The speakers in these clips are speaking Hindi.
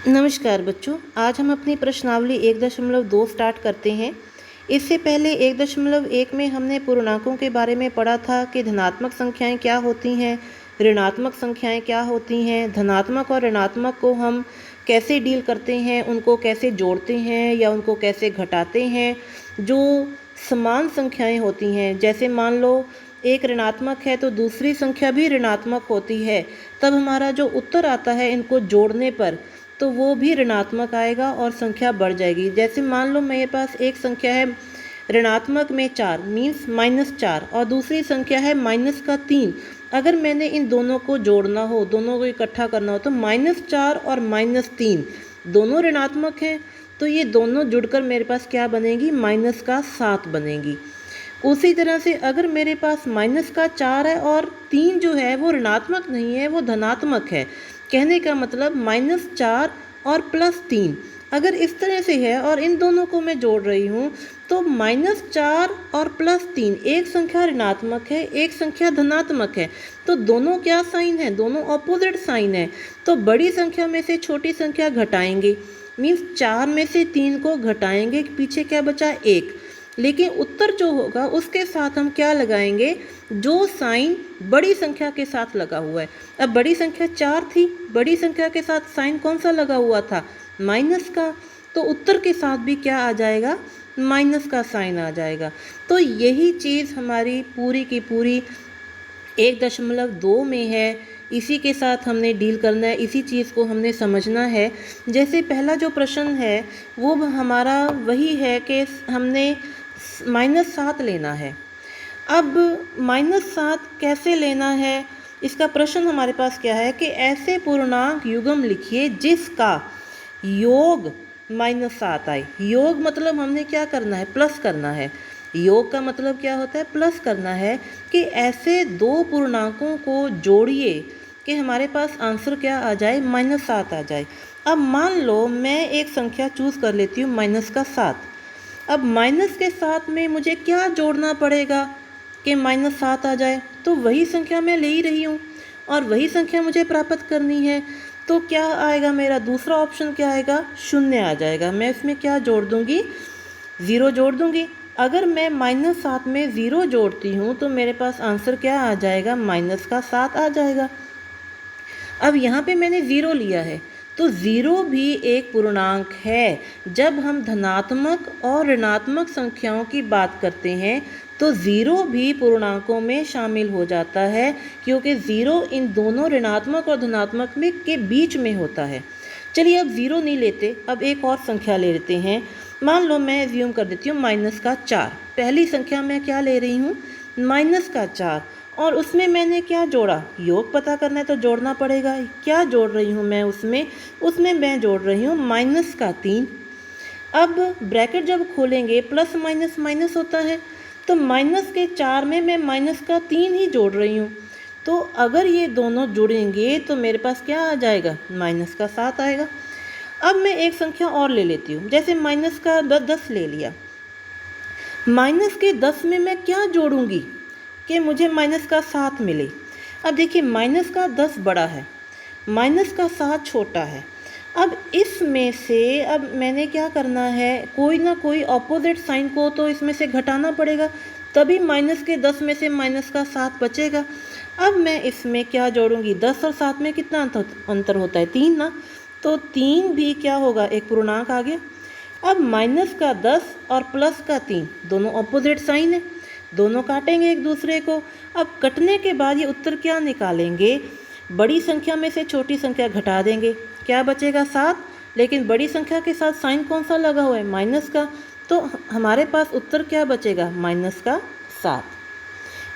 नमस्कार बच्चों, आज हम अपनी प्रश्नावली 1.2 स्टार्ट करते हैं। इससे पहले 1.1 में हमने पूर्णांकों के बारे में पढ़ा था कि धनात्मक संख्याएं क्या होती हैं, ऋणात्मक संख्याएं क्या होती हैं, धनात्मक और ऋणात्मक को हम कैसे डील करते हैं, उनको कैसे जोड़ते हैं या उनको कैसे घटाते हैं। जो समान संख्याएं होती हैं, जैसे मान लो एक ऋणात्मक है तो दूसरी संख्या भी ऋणात्मक होती है, तब हमारा जो उत्तर आता है इनको जोड़ने पर तो वो भी ऋणात्मक आएगा और संख्या बढ़ जाएगी। जैसे मान लो मेरे पास एक संख्या है ऋणात्मक में 4 मीन्स -4 और दूसरी संख्या है -3। अगर मैंने इन दोनों को जोड़ना हो, दोनों को इकट्ठा करना हो, तो -4 और -3 दोनों ऋणात्मक हैं, तो ये दोनों जुड़कर मेरे पास क्या बनेगी, -7 बनेगी। उसी तरह से अगर मेरे पास -4 है और 3 जो है वो ऋणात्मक नहीं है, वो धनात्मक है। कहने का मतलब -4 और +3 अगर इस तरह से है और इन दोनों को मैं जोड़ रही हूँ तो -4 और +3 एक संख्या ऋणात्मक है, एक संख्या धनात्मक है। तो दोनों क्या साइन है, दोनों ऑपोजिट साइन है। तो बड़ी संख्या में से छोटी संख्या घटाएंगे, मीन्स 4 में से 3 को घटाएंगे, पीछे क्या बचा 1। लेकिन उत्तर जो होगा उसके साथ हम क्या लगाएंगे, जो साइन बड़ी संख्या के साथ लगा हुआ है। अब बड़ी संख्या 4 थी, बड़ी संख्या के साथ साइन कौन सा लगा हुआ था, माइनस का, तो उत्तर के साथ भी क्या आ जाएगा, माइनस का साइन आ जाएगा। तो यही चीज़ हमारी पूरी की पूरी 1.2 में है। इसी के साथ हमने डील करना है, इसी चीज़ को हमने समझना है। जैसे पहला जो प्रश्न है वो हमारा वही है कि हमने -7 लेना है। अब -7 कैसे लेना है, इसका प्रश्न हमारे पास क्या है कि ऐसे पूर्णांक युग्म लिखिए जिसका योग -7 आए। योग मतलब हमने क्या करना है, प्लस करना है। योग का मतलब क्या होता है, प्लस करना है। कि ऐसे दो पूर्णांकों को जोड़िए कि हमारे पास आंसर क्या आ जाए, -7 आ जाए। अब मान लो मैं एक संख्या चूज़ कर लेती हूँ -7। अब माइनस के साथ में मुझे क्या जोड़ना पड़ेगा कि -7 आ जाए, तो वही संख्या मैं ले ही रही हूँ और वही संख्या मुझे प्राप्त करनी है। तो क्या आएगा, मेरा दूसरा ऑप्शन क्या आएगा, 0 आ जाएगा। मैं इसमें क्या जोड़ दूँगी, 0 जोड़ दूँगी। अगर मैं -7 में 0 जोड़ती हूँ तो मेरे पास आंसर क्या आ जाएगा, -7 आ जाएगा। अब यहाँ पे मैंने 0 लिया है, तो 0 भी एक पूर्णांक है। जब हम धनात्मक और ऋणात्मक संख्याओं की बात करते हैं तो 0 भी पूर्णांकों में शामिल हो जाता है, क्योंकि 0 इन दोनों ऋणात्मक और धनात्मक में के बीच में होता है। चलिए अब 0 नहीं लेते, अब एक और संख्या ले लेते हैं। मान लो मैं एज्यूम कर देती हूँ -4। पहली संख्या मैं क्या ले रही हूँ, -4, और उसमें मैंने क्या जोड़ा, योग पता करना है तो जोड़ना पड़ेगा। क्या जोड़ रही हूँ मैं उसमें मैं जोड़ रही हूँ -3। अब ब्रैकेट जब खोलेंगे प्लस माइनस माइनस होता है, तो -4 में मैं -3 ही जोड़ रही हूँ। तो अगर ये दोनों जुड़ेंगे तो मेरे पास क्या आ जाएगा, -7 आएगा। अब मैं एक संख्या और ले लेती हूँ, जैसे -10 ले लिया। -10 में मैं क्या जोड़ूंगी कि मुझे -7 मिले। अब देखिए -10 बड़ा है, -7 छोटा है। अब इसमें से अब मैंने क्या करना है, कोई ना कोई ऑपोजिट साइन को तो इसमें से घटाना पड़ेगा, तभी -10 में से -7 बचेगा। अब मैं इसमें क्या जोड़ूंगी, 10 और 7 में कितना अंतर होता है, 3 ना, तो 3 भी क्या होगा, एक पूर्णांक आ गया। अब -10 और +3 दोनों ऑपोजिट साइन है, दोनों काटेंगे एक दूसरे को। अब कटने के बाद ये उत्तर क्या निकालेंगे, बड़ी संख्या में से छोटी संख्या घटा देंगे, क्या बचेगा 7। लेकिन बड़ी संख्या के साथ साइन कौन सा लगा हुआ है, माइनस का, तो हमारे पास उत्तर क्या बचेगा, -7।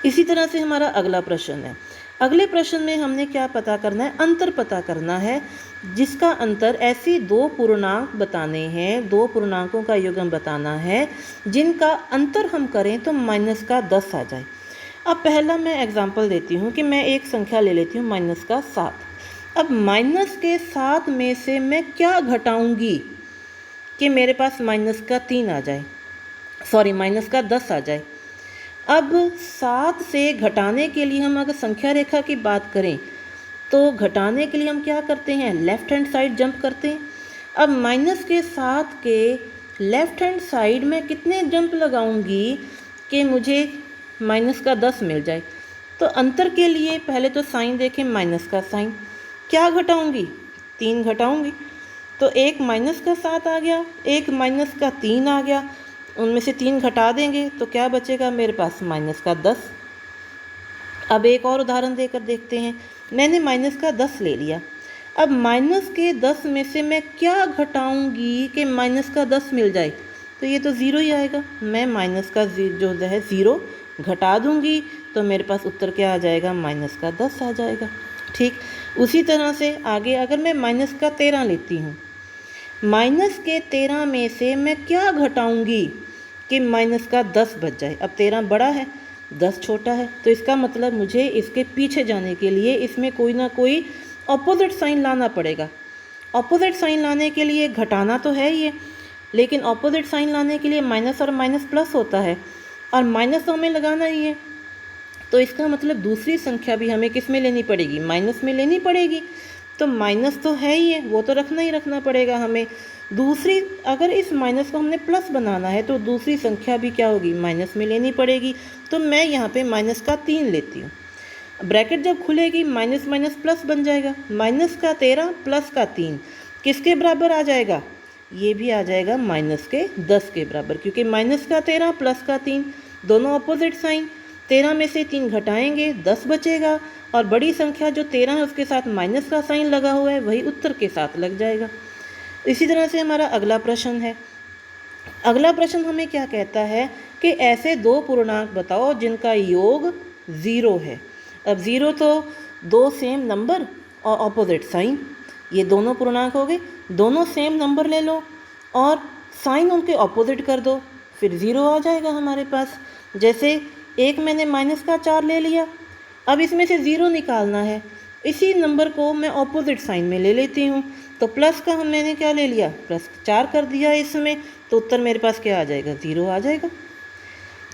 इसी तरह से हमारा अगला प्रश्न है। अगले प्रश्न में हमने क्या पता करना है, अंतर पता करना है, जिसका अंतर ऐसी दो पूर्णांक बताने हैं, दो पूर्णांकों का युग्म बताना है जिनका अंतर हम करें तो -10 आ जाए। अब पहला मैं एग्जांपल देती हूँ कि मैं एक संख्या ले लेती हूँ -7। अब -7 में से मैं क्या घटाऊंगी कि मेरे पास -3 आ जाए, सॉरी -10 आ जाए। अब 7 से घटाने के लिए हम अगर संख्या रेखा की बात करें तो घटाने के लिए हम क्या करते हैं, लेफ़्ट हैंड साइड जंप करते हैं। अब माइनस के 7 के लेफ़्ट हैंड साइड में कितने जंप लगाऊंगी कि मुझे माइनस का 10 मिल जाए। तो अंतर के लिए पहले तो साइन देखें, माइनस का साइन, क्या घटाऊंगी, 3 घटाऊंगी। तो एक माइनस का 7 आ गया, एक माइनस का 3 आ गया, उनमें से 3 घटा देंगे तो क्या बचेगा मेरे पास, माइनस का 10। अब एक और उदाहरण देकर देखते हैं। मैंने माइनस का 10 ले लिया। अब माइनस के 10 में से मैं क्या घटाऊंगी कि माइनस का 10 मिल जाए, तो ये तो ज़ीरो ही आएगा। मैं माइनस का जो है ज़ीरो घटा दूंगी तो मेरे पास उत्तर क्या आ जाएगा, माइनस का 10 आ जाएगा। ठीक उसी तरह से आगे अगर मैं माइनस का 13 लेती हूँ, माइनस के 13 में से मैं क्या घटाऊंगी कि माइनस का 10 बच जाए। अब 13 बड़ा है, 10 छोटा है, तो इसका मतलब मुझे इसके पीछे जाने के लिए इसमें कोई ना कोई ऑपोजिट साइन लाना पड़ेगा। ऑपोजिट साइन लाने के लिए घटाना तो है ये, लेकिन ऑपोजिट साइन लाने के लिए माइनस और माइनस प्लस होता है, और माइनस तो हमें लगाना ही है। तो इसका मतलब दूसरी संख्या भी हमें किस में लेनी पड़ेगी, माइनस में लेनी पड़ेगी। तो माइनस तो है ही है, वो तो रखना ही रखना पड़ेगा हमें। दूसरी, अगर इस माइनस को हमने प्लस बनाना है तो दूसरी संख्या भी क्या होगी, माइनस में लेनी पड़ेगी। तो मैं यहाँ पे माइनस का 3 लेती हूँ। ब्रैकेट जब खुलेगी माइनस माइनस प्लस बन जाएगा। माइनस का 13 प्लस का 3 किसके बराबर आ जाएगा, ये भी आ जाएगा माइनस के 10 के बराबर, क्योंकि माइनस का 13 प्लस का 3 दोनों अपोजिट साइन। 13 में से 3 घटाएंगे 10 बचेगा, और बड़ी संख्या जो 13 है उसके साथ माइनस का साइन लगा हुआ है वही उत्तर के साथ लग जाएगा। इसी तरह से हमारा अगला प्रश्न है। अगला प्रश्न हमें क्या कहता है कि ऐसे दो पूर्णांक बताओ जिनका योग 0 है। अब 0 तो दो सेम नंबर और ऑपोजिट साइन, ये दोनों पूर्णांक हो गए। दोनों सेम नंबर ले लो और साइन उनके ऑपोजिट कर दो, फिर 0 आ जाएगा हमारे पास। जैसे एक मैंने माइनस का 4 ले लिया, अब इसमें से 0 निकालना है, इसी नंबर को मैं ऑपोजिट साइन में ले लेती हूँ। तो प्लस का मैंने क्या ले लिया, प्लस 4 कर दिया इसमें, तो उत्तर मेरे पास क्या आ जाएगा, 0 आ जाएगा।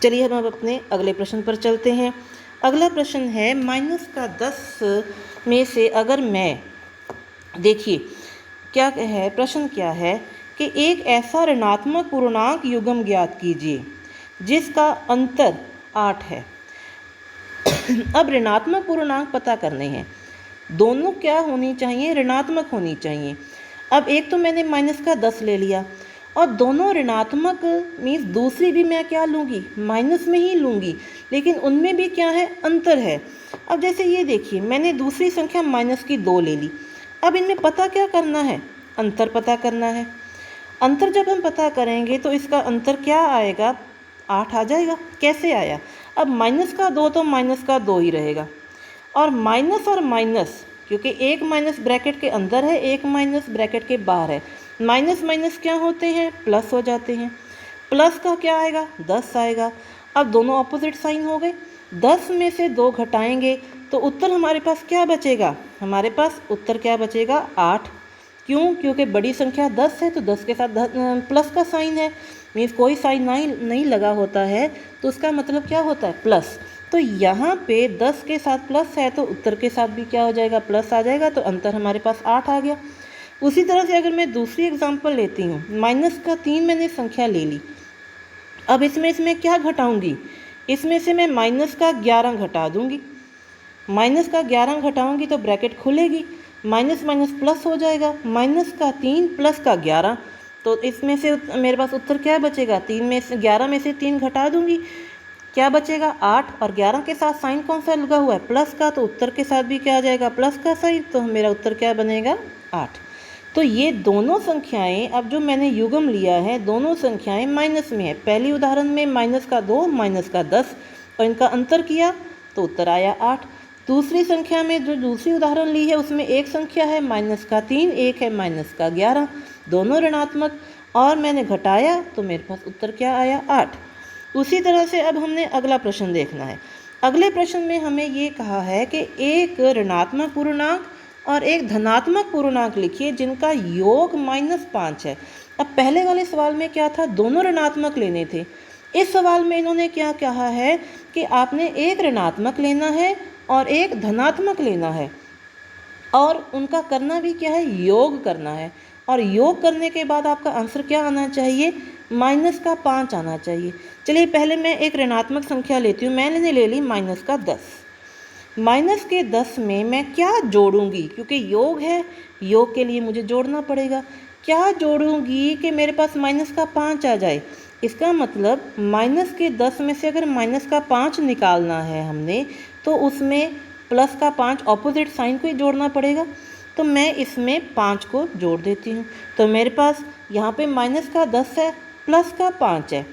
चलिए हम अब अपने अगले प्रश्न पर चलते हैं। अगला प्रश्न है माइनस का 10 में से अगर मैं, देखिए क्या है प्रश्न, क्या है कि एक ऐसा ऋणात्मक पूर्णांक युग्म ज्ञात कीजिए जिसका अंतर 8 है। अब ऋणात्मक पूर्णांक पता करने हैं, दोनों क्या होनी चाहिए, ऋणात्मक होनी चाहिए। अब एक तो मैंने माइनस का 10 ले लिया और दोनों ऋणात्मक मीन्स दूसरी भी मैं क्या लूँगी, माइनस में ही लूँगी, लेकिन उनमें भी क्या है, अंतर है। अब जैसे ये देखिए मैंने दूसरी संख्या माइनस की 2 ले ली। अब इनमें पता क्या करना है, अंतर पता करना है। अंतर जब हम पता करेंगे तो इसका अंतर क्या आएगा, 8 आ जाएगा। कैसे आया, अब माइनस का 2 तो माइनस का 2 ही रहेगा, और माइनस क्योंकि एक माइनस ब्रैकेट के अंदर है, एक माइनस ब्रैकेट के बाहर है, माइनस माइनस क्या होते हैं, प्लस हो जाते हैं। प्लस का क्या आएगा, 10 आएगा। अब दोनों ऑपोजिट साइन हो गए, 10 में से 2 घटाएंगे तो उत्तर हमारे पास क्या बचेगा, हमारे पास उत्तर क्या बचेगा, 8। क्यों, क्योंकि बड़ी संख्या 10 है तो 10 के साथ प्लस का साइन है, मीन्स कोई साइन नहीं लगा होता है तो उसका मतलब क्या होता है, प्लस। तो यहाँ पे 10 के साथ प्लस है तो उत्तर के साथ भी क्या हो जाएगा, प्लस आ जाएगा, तो अंतर हमारे पास 8 आ गया। उसी तरह से अगर मैं दूसरी एग्जांपल लेती हूँ, माइनस का 3 मैंने संख्या ले ली। अब इसमें क्या घटाऊंगी, इसमें से मैं माइनस का 11 घटा दूंगी। माइनस का 11 घटाऊंगी तो ब्रैकेट खुलेगी, माइनस माइनस प्लस हो जाएगा, माइनस का 3 प्लस का 11, तो इसमें से मेरे पास उत्तर क्या बचेगा, 3 में से 11 में से 3 घटा दूंगी, क्या बचेगा, 8। और 11 के साथ साइन कौन सा लगा हुआ है, प्लस का, तो उत्तर के साथ भी क्या आ जाएगा, प्लस का साइन, तो मेरा उत्तर क्या बनेगा, 8। तो ये दोनों संख्याएं, अब जो मैंने युग्म लिया है दोनों संख्याएं माइनस में है। पहली उदाहरण में माइनस का 2 माइनस का 10 और इनका अंतर किया तो उत्तर आया 8। दूसरी संख्या में जो दूसरी उदाहरण ली है उसमें एक संख्या है माइनस का 3, एक है माइनस का 11, दोनों ऋणात्मक, और मैंने घटाया तो मेरे पास उत्तर क्या आया, 8। उसी तरह से अब हमने अगला प्रश्न देखना है। अगले प्रश्न में हमें ये कहा है कि एक ऋणात्मक पूर्णांक और एक धनात्मक पूर्णांक लिखिए जिनका योग -5 है। अब पहले वाले सवाल में क्या था, दोनों ऋणात्मक लेने थे। इस सवाल में इन्होंने क्या कहा है कि आपने एक ऋणात्मक लेना है और एक धनात्मक लेना है। और उनका करना भी क्या है, योग करना है। और योग करने के बाद आपका आंसर क्या आना चाहिए, -5 आना चाहिए। चलिए पहले मैं एक ऋणात्मक संख्या लेती हूँ। मैंने ले ली -10। -10 में मैं क्या जोड़ूंगी, क्योंकि योग है, योग के लिए मुझे जोड़ना पड़ेगा। क्या जोड़ूंगी कि मेरे पास -5 आ जाए। इसका मतलब -10 में से अगर -5 निकालना है हमने, तो उसमें +5 ऑपोजिट साइन को ही जोड़ना पड़ेगा। तो मैं इसमें 5 को जोड़ देती हूँ। तो मेरे पास यहाँ पे -10 है, +5 है,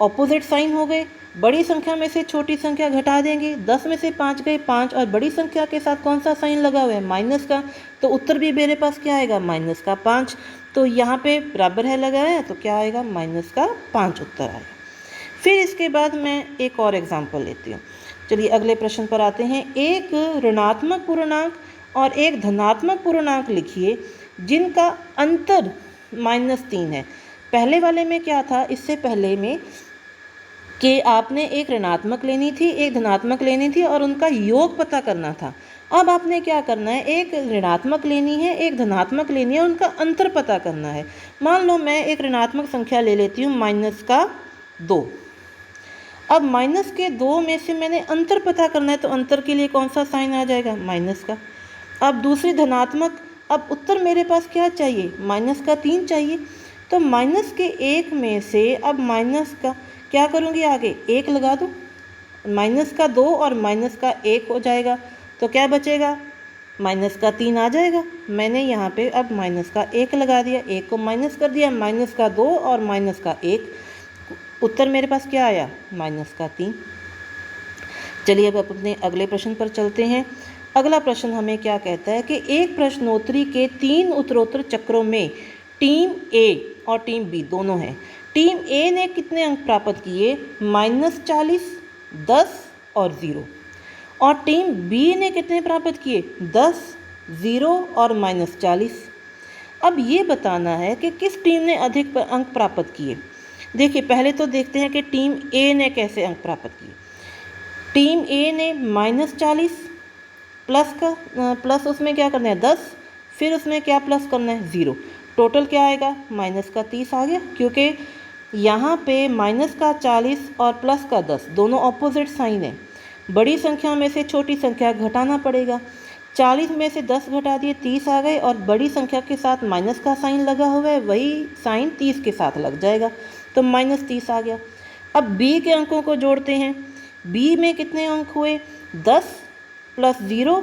ऑपोजिट साइन हो गए। बड़ी संख्या में से छोटी संख्या घटा देंगे, 10 में से 5 गए 5, और बड़ी संख्या के साथ कौन सा साइन लगा हुआ है, माइनस का। तो उत्तर भी मेरे पास क्या आएगा, -5। तो यहाँ पे बराबर है लगाया, तो क्या आएगा, -5 उत्तर आएगा। फिर इसके बाद मैं एक और एग्जाम्पल लेती हूँ। चलिए अगले प्रश्न पर आते हैं। एक ऋणात्मक पूर्णांक और एक धनात्मक पूर्णांक लिखिए जिनका अंतर -3 है। पहले वाले में क्या था, इससे पहले में कि आपने एक ऋणात्मक लेनी थी, एक धनात्मक लेनी थी और उनका योग पता करना था। अब आपने क्या करना है, एक ऋणात्मक लेनी है, एक धनात्मक लेनी है, उनका अंतर पता करना है। मान लो मैं एक ऋणात्मक संख्या ले लेती हूँ -2। अब -2 में से मैंने अंतर पता करना है, तो अंतर के लिए कौन सा साइन आ जाएगा, माइनस का। अब दूसरी धनात्मक, अब उत्तर मेरे पास क्या चाहिए, -3 चाहिए। तो -1 में से अब माइनस का क्या करूँगी, आगे 1 लगा दूँ, -2 और -1 हो जाएगा। तो क्या बचेगा, -3 आ जाएगा। मैंने यहाँ पे अब -1 लगा दिया, 1 को माइनस कर दिया, -2 और -1, उत्तर मेरे पास क्या आया, -3। चलिए अब अपने अगले प्रश्न पर चलते हैं। अगला प्रश्न हमें क्या कहता है कि एक प्रश्नोत्तरी के 3 उत्तरोत्तर चक्रों में टीम ए और टीम बी दोनों हैं। टीम ए ने कितने अंक प्राप्त किए, -40, 10 और 0। और टीम बी ने कितने प्राप्त किए, 10, 0 और -40। अब ये बताना है कि किस टीम ने अधिक अंक प्राप्त किए। देखिए पहले तो देखते हैं कि टीम ए ने कैसे अंक प्राप्त किए। टीम ए ने -40 प्लस उसमें क्या करना है, 10, फिर उसमें क्या प्लस करना है, 0। टोटल क्या आएगा, -30 आ गया, क्योंकि यहाँ पे -40 और +10 दोनों ऑपोजिट साइन है। बड़ी संख्या में से छोटी संख्या घटाना पड़ेगा। 40 में से 10 घटा दिए, 30 आ गए, और बड़ी संख्या के साथ माइनस का साइन लगा हुआ है, वही साइन 30 के साथ लग जाएगा, तो -30 आ गया। अब बी के अंकों को जोड़ते हैं। बी में कितने अंक हुए, 10 + 0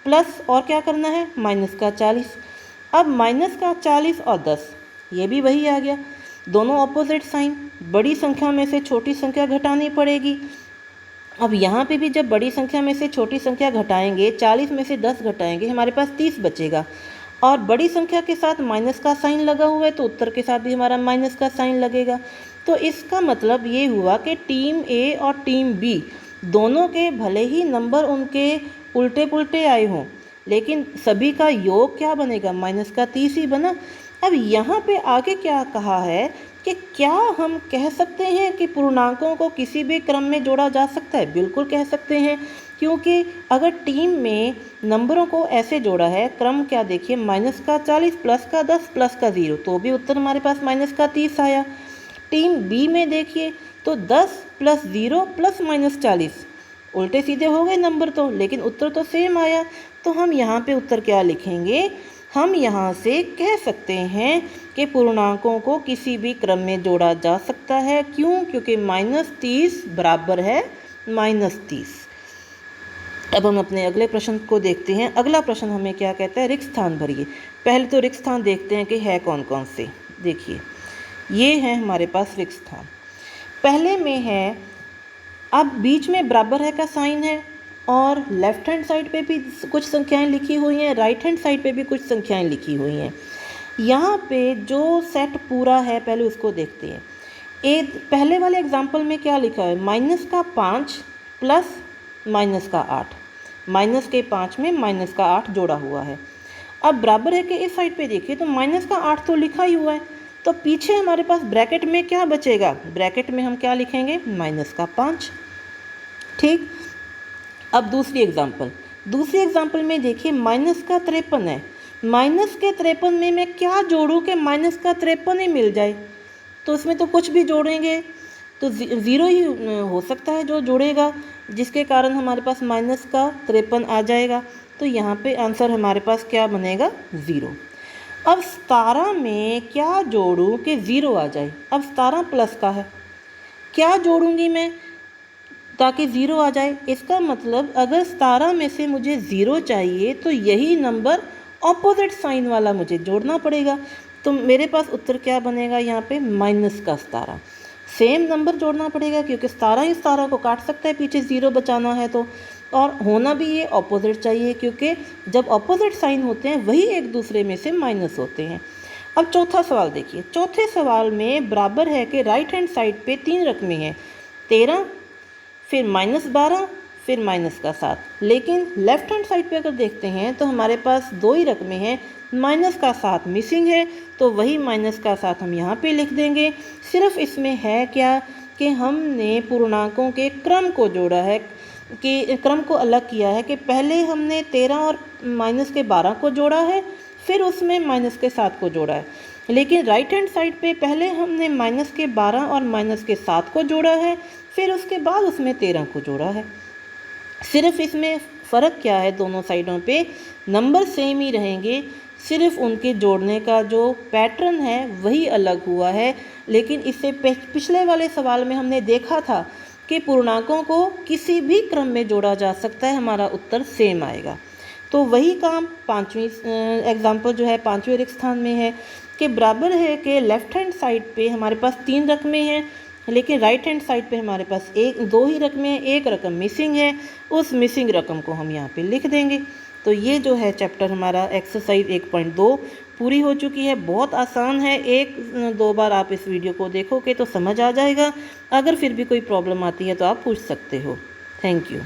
प्लस और क्या करना है, -40। अब -40 और 10 ये भी वही आ गया, दोनों ऑपोजिट साइन। बड़ी संख्या में से छोटी संख्या घटानी पड़ेगी। अब यहाँ पे भी जब बड़ी संख्या में से छोटी संख्या घटाएंगे, 40 में से 10 घटाएंगे, हमारे पास 30 बचेगा। और बड़ी संख्या के साथ माइनस का साइन लगा हुआ है, तो उत्तर के साथ भी हमारा माइनस का साइन लगेगा। तो इसका मतलब ये हुआ कि टीम ए और टीम बी दोनों के भले ही नंबर उनके उल्टे पुल्टे आए हों, लेकिन सभी का योग क्या बनेगा, -30 ही बना। अब यहाँ पे आगे क्या कहा है कि क्या हम कह सकते हैं कि पूर्णांकों को किसी भी क्रम में जोड़ा जा सकता है। बिल्कुल कह सकते हैं, क्योंकि अगर टीम में नंबरों को ऐसे जोड़ा है, क्रम क्या देखिए, -40 +10 +0, तो भी उत्तर हमारे पास -30 आया। टीम बी में देखिए तो 10 + 0 + -40, उल्टे सीधे हो गए नंबर तो, लेकिन उत्तर तो सेम आया। तो हम यहाँ पे उत्तर क्या लिखेंगे, हम यहाँ से कह सकते हैं कि पूर्णांकों को किसी भी क्रम में जोड़ा जा सकता है। क्यों, क्योंकि -30 बराबर है -30। अब हम अपने अगले प्रश्न को देखते हैं। अगला प्रश्न हमें क्या कहता है, रिक्त स्थान भरिए। पहले तो रिक्त स्थान देखते हैं कि है कौन कौन से। देखिए ये है हमारे पास रिक्त स्थान। पहले में है, अब बीच में बराबर है का साइन है, और लेफ्ट हैंड साइड पे भी कुछ संख्याएं लिखी हुई हैं, राइट हैंड साइड पे भी कुछ संख्याएं लिखी हुई हैं। यहाँ पे जो सेट पूरा है पहले उसको देखते हैं। पहले वाले एग्जाम्पल में क्या लिखा है, -5 प्लस -8, -5 में -8 जोड़ा हुआ है। अब बराबर है कि इस साइड पे देखिए तो -8 तो लिखा ही हुआ है, तो पीछे हमारे पास ब्रैकेट में क्या बचेगा, ब्रैकेट में हम क्या लिखेंगे, -5। ठीक। अब दूसरी एग्जाम्पल, दूसरी एग्जाम्पल में देखिए माइनस का 53 है। माइनस के 53 में मैं क्या जोड़ूं कि माइनस का 53 ही मिल जाए? तो इसमें तो कुछ भी जोड़ेंगे तो ज़ीरो ही हो सकता है जो जोड़ेगा, जिसके कारण हमारे पास माइनस का 53 आ जाएगा। तो यहाँ पे आंसर हमारे पास क्या बनेगा? 0। अब 17 में क्या जोड़ूं कि 0 आ जाए? अब 17 प्लस का है, क्या जोड़ूंगी मैं ताकि 0 आ जाए? इसका मतलब अगर 17 में से मुझे 0 चाहिए तो यही नंबर ऑपोजिट साइन वाला मुझे जोड़ना पड़ेगा। तो मेरे पास उत्तर क्या बनेगा यहाँ पे? माइनस का 17। सेम नंबर जोड़ना पड़ेगा क्योंकि 17 ही 17 को काट सकता है, पीछे 0 बचाना है तो। और होना भी ये ऑपोजिट चाहिए क्योंकि जब ऑपोजिट साइन होते हैं वही एक दूसरे में से माइनस होते हैं। अब चौथा सवाल देखिए। चौथे सवाल में बराबर है कि राइट हैंड साइड पे 3 रकमें हैं, 13, फिर -12, फिर माइनस का 7। लेकिन लेफ्ट हैंड साइड पे अगर देखते हैं तो हमारे पास 2 ही रकमें हैं, माइनस का 7 मिसिंग है, तो वही माइनस का 7 हम यहाँ पे लिख देंगे। सिर्फ इसमें है क्या कि हमने पूर्णांकों के क्रम को जोड़ा है, कि क्रम को अलग किया है कि पहले हमने 13 और माइनस के 12 को जोड़ा है, फिर उसमें माइनस के 7 को जोड़ा है। लेकिन राइट हैंड साइड पे पहले हमने माइनस के 12 और माइनस के 7 को जोड़ा है, फिर उसके बाद उसमें 13 को जोड़ा है। सिर्फ इसमें फ़र्क क्या है? दोनों साइडों पे नंबर सेम ही रहेंगे, सिर्फ उनके जोड़ने का जो पैटर्न है वही अलग हुआ है। लेकिन इससे पिछले वाले सवाल में हमने देखा था कि पूर्णांकों को किसी भी क्रम में जोड़ा जा सकता है, हमारा उत्तर सेम आएगा। तो वही काम पांचवी एग्जाम्पल जो है पांचवें रिक्त स्थान में है कि बराबर है कि लेफ़्ट हैंड साइड पे हमारे पास 3 रकमें हैं, लेकिन राइट हैंड साइड पे हमारे पास 2 ही रकमें हैं, एक रकम मिसिंग है। उस मिसिंग रकम को हम यहाँ पे लिख देंगे। तो ये जो है चैप्टर हमारा एक्सरसाइज 1.2 पूरी हो चुकी है। बहुत आसान है, 1-2 बार आप इस वीडियो को देखोगे तो समझ आ जाएगा। अगर फिर भी कोई प्रॉब्लम आती है तो आप पूछ सकते हो। Thank you.